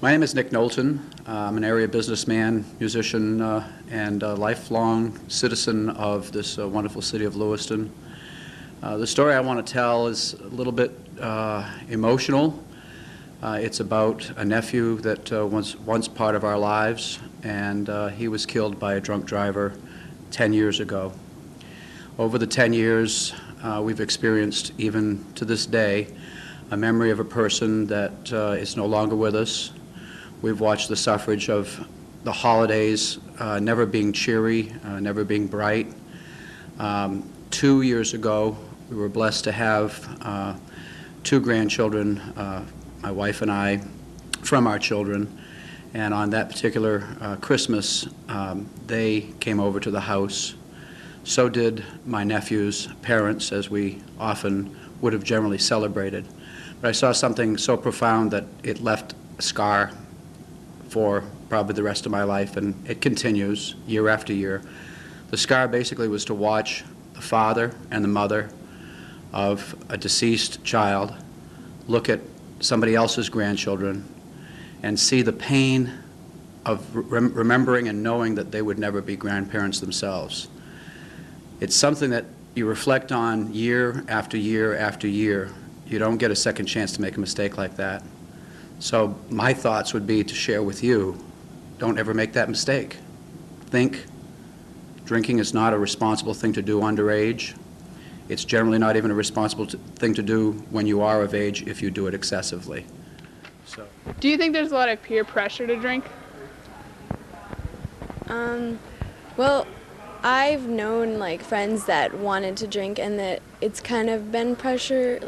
My name is Nick Knowlton. I'm an area businessman, musician, and a lifelong citizen of this wonderful city of Lewiston. The story I want to tell is a little bit emotional. It's about a nephew that was once part of our lives, and he was killed by a drunk driver 10 years ago. Over the 10 years, we've experienced, even to this day, a memory of a person that is no longer with us. We've watched the suffrage of the holidays never being cheery, never being bright. 2 years ago, we were blessed to have 2 grandchildren, my wife and I, from our children. And on that particular Christmas, they came over to the house. So did my nephew's parents, as we often would have generally celebrated. But I saw something so profound that it left a scar for probably the rest of my life, and it continues year after year. The scar basically was to watch the father and the mother of a deceased child look at somebody else's grandchildren and see the pain of remembering and knowing that they would never be grandparents themselves. It's something that you reflect on year after year after year. You don't get a second chance to make a mistake like that. So my thoughts would be to share with you, don't ever make that mistake. Think, drinking is not a responsible thing to do underage. It's generally not even a responsible thing to do when you are of age if you do it excessively. So. Do you think there's a lot of peer pressure to drink? Well, I've known friends that wanted to drink, and that it's kind of been pressure,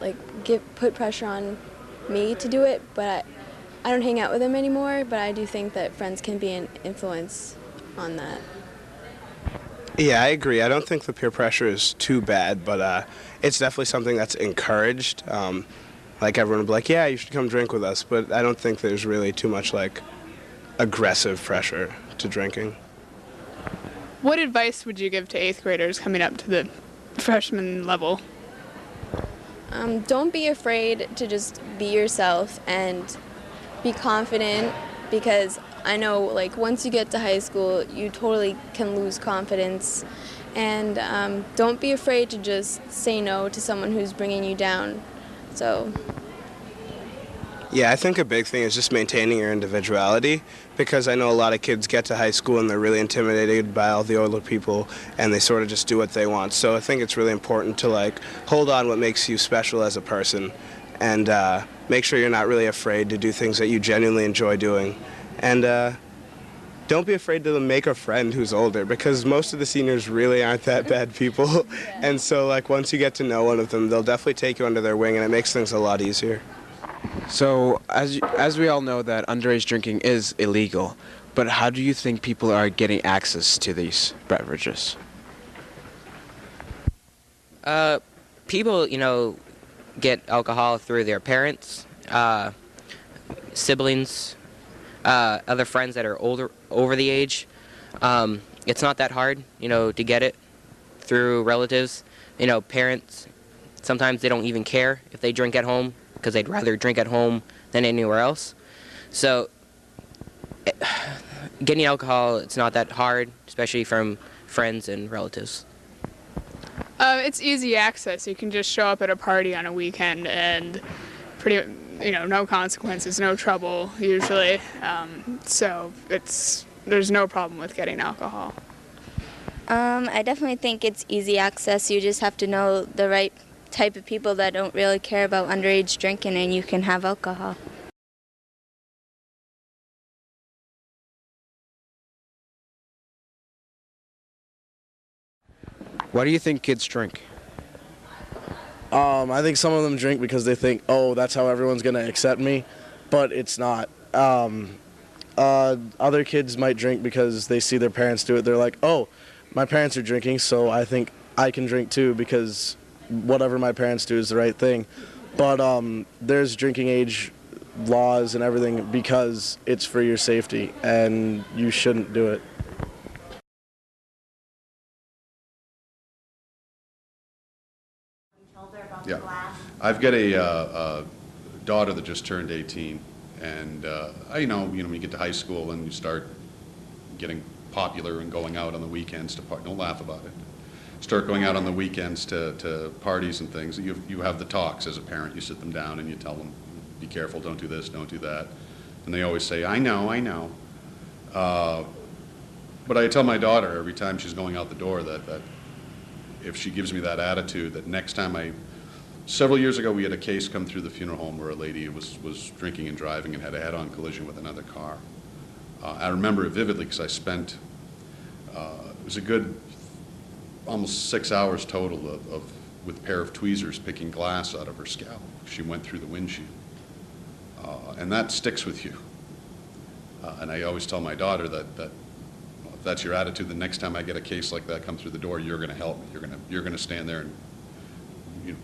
put pressure on me to do it, but I don't hang out with them anymore, but I do think that friends can be an influence on that. Yeah, I agree. I don't think the peer pressure is too bad, but it's definitely something that's encouraged. Everyone would be like, yeah, you should come drink with us, but I don't think there's really too much aggressive pressure to drinking. What advice would you give to 8th graders coming up to the freshman level? Don't be afraid to just be yourself and be confident, because I know once you get to high school, you totally can lose confidence. And don't be afraid to just say no to someone who's bringing you down. So. Yeah, I think a big thing is just maintaining your individuality, because I know a lot of kids get to high school and they're really intimidated by all the older people and they sort of just do what they want. So I think it's really important to hold on what makes you special as a person, and make sure you're not really afraid to do things that you genuinely enjoy doing. And don't be afraid to make a friend who's older, because most of the seniors really aren't that bad people. And so once you get to know one of them, they'll definitely take you under their wing, and it makes things a lot easier. So, as we all know that underage drinking is illegal, but how do you think people are getting access to these beverages? People, get alcohol through their parents, siblings, other friends that are over the age. It's not that hard, to get it through relatives. Parents, sometimes they don't even care if they drink at home, because they'd rather drink at home than anywhere else. So getting alcohol, it's not that hard, especially from friends and relatives. It's easy access. You can just show up at a party on a weekend and no consequences, no trouble usually. So there's no problem with getting alcohol. I definitely think it's easy access. You just have to know the right type of people that don't really care about underage drinking, and you can have alcohol. Why do you think kids drink? I think some of them drink because they think, oh, that's how everyone's going to accept me, but it's not. Other kids might drink because they see their parents do it. They're like, oh, my parents are drinking, so I think I can drink too, because whatever my parents do is the right thing. But there's drinking age laws and everything because it's for your safety, and you shouldn't do it. Yeah, I've got a daughter that just turned 18, And when you get to high school and you start getting popular and going out on the weekends to don't laugh about it. Start going out on the weekends to parties and things. You have the talks as a parent. You sit them down and you tell them, be careful, don't do this, don't do that. And they always say, I know. But I tell my daughter every time she's going out the door that if she gives me that attitude, that next time several years ago we had a case come through the funeral home where a lady was drinking and driving and had a head-on collision with another car. I remember it vividly because I spent, it was a good almost 6 hours total with a pair of tweezers picking glass out of her scalp. She went through the windshield. And that sticks with you. And I always tell my daughter that if that's your attitude, the next time I get a case like that come through the door, you're going to help me. You're going to stand there and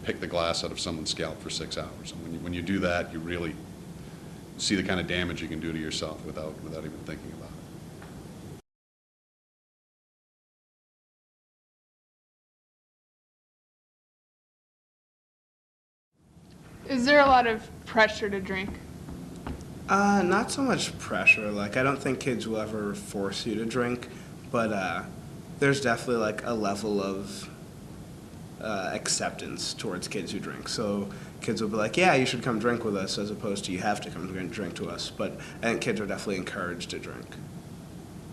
pick the glass out of someone's scalp for 6 hours. And when you do that, you really see the kind of damage you can do to yourself without even thinking about it. Is there a lot of pressure to drink? Not so much pressure. Like, I don't think kids will ever force you to drink, but there's definitely like a level of acceptance towards kids who drink. So kids will be like, yeah, you should come drink with us, as opposed to you have to come drink to us. But I think kids are definitely encouraged to drink.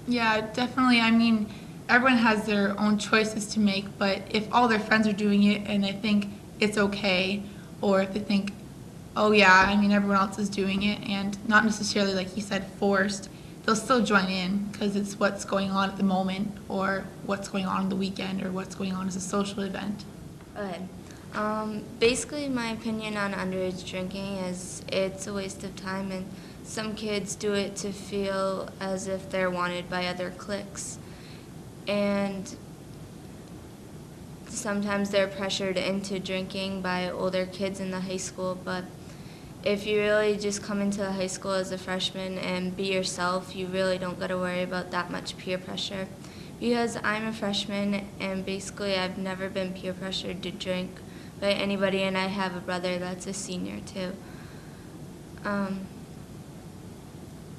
Yeah, definitely. I mean, everyone has their own choices to make, but if all their friends are doing it and they think it's okay, or if they think, oh yeah, I mean, everyone else is doing it, and not necessarily, like you said, forced, they'll still join in because it's what's going on at the moment, or what's going on the weekend, or what's going on as a social event. Okay. Basically, my opinion on underage drinking is it's a waste of time, and some kids do it to feel as if they're wanted by other cliques. And sometimes they're pressured into drinking by older kids in the high school, but if you really just come into high school as a freshman and be yourself, you really don't got to worry about that much peer pressure. Because I'm a freshman, and basically I've never been peer pressured to drink by anybody, and I have a brother that's a senior too.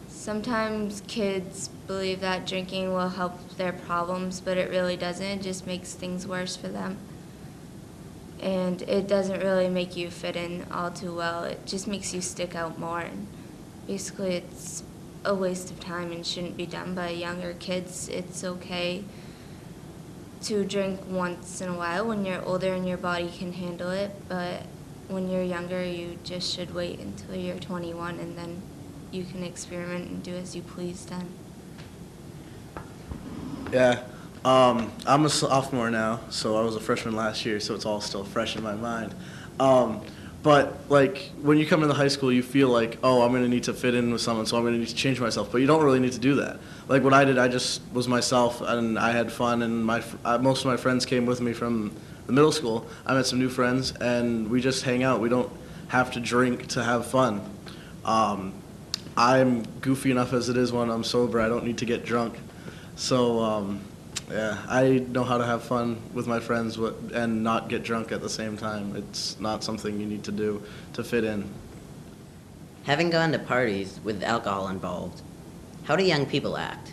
Sometimes kids believe that drinking will help their problems, but it really doesn't. It just makes things worse for them. And it doesn't really make you fit in all too well. It just makes you stick out more. And basically it's a waste of time and shouldn't be done by younger kids. It's okay to drink once in a while when you're older and your body can handle it, but when you're younger, you just should wait until you're 21, and then you can experiment and do as you please then. Yeah, I'm a sophomore now, so I was a freshman last year, so it's all still fresh in my mind. But like when you come into high school, you feel like, oh, I'm gonna need to fit in with someone, so I'm gonna need to change myself. But you don't really need to do that. Like what I did, I just was myself, and I had fun, and most of my friends came with me from the middle school. I met some new friends, and we just hang out. We don't have to drink to have fun. I'm goofy enough as it is when I'm sober. I don't need to get drunk. So yeah, I know how to have fun with my friends and not get drunk at the same time. It's not something you need to do to fit in. Having gone to parties with alcohol involved, how do young people act?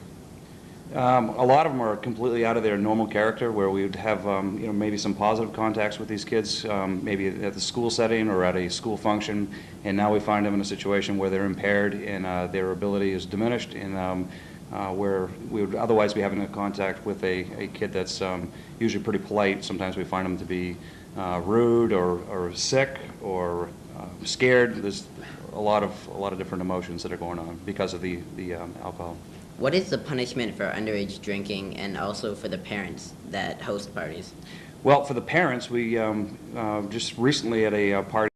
A lot of them are completely out of their normal character, where we would have maybe some positive contacts with these kids, maybe at the school setting or at a school function, and now we find them in a situation where they're impaired and their ability is diminished, and where we would otherwise be having a contact with a kid that's usually pretty polite. Sometimes we find them to be rude or sick or scared. There's a lot of different emotions that are going on because of the alcohol. What is the punishment for underage drinking, and also for the parents that host parties? Well, for the parents, we just recently at a party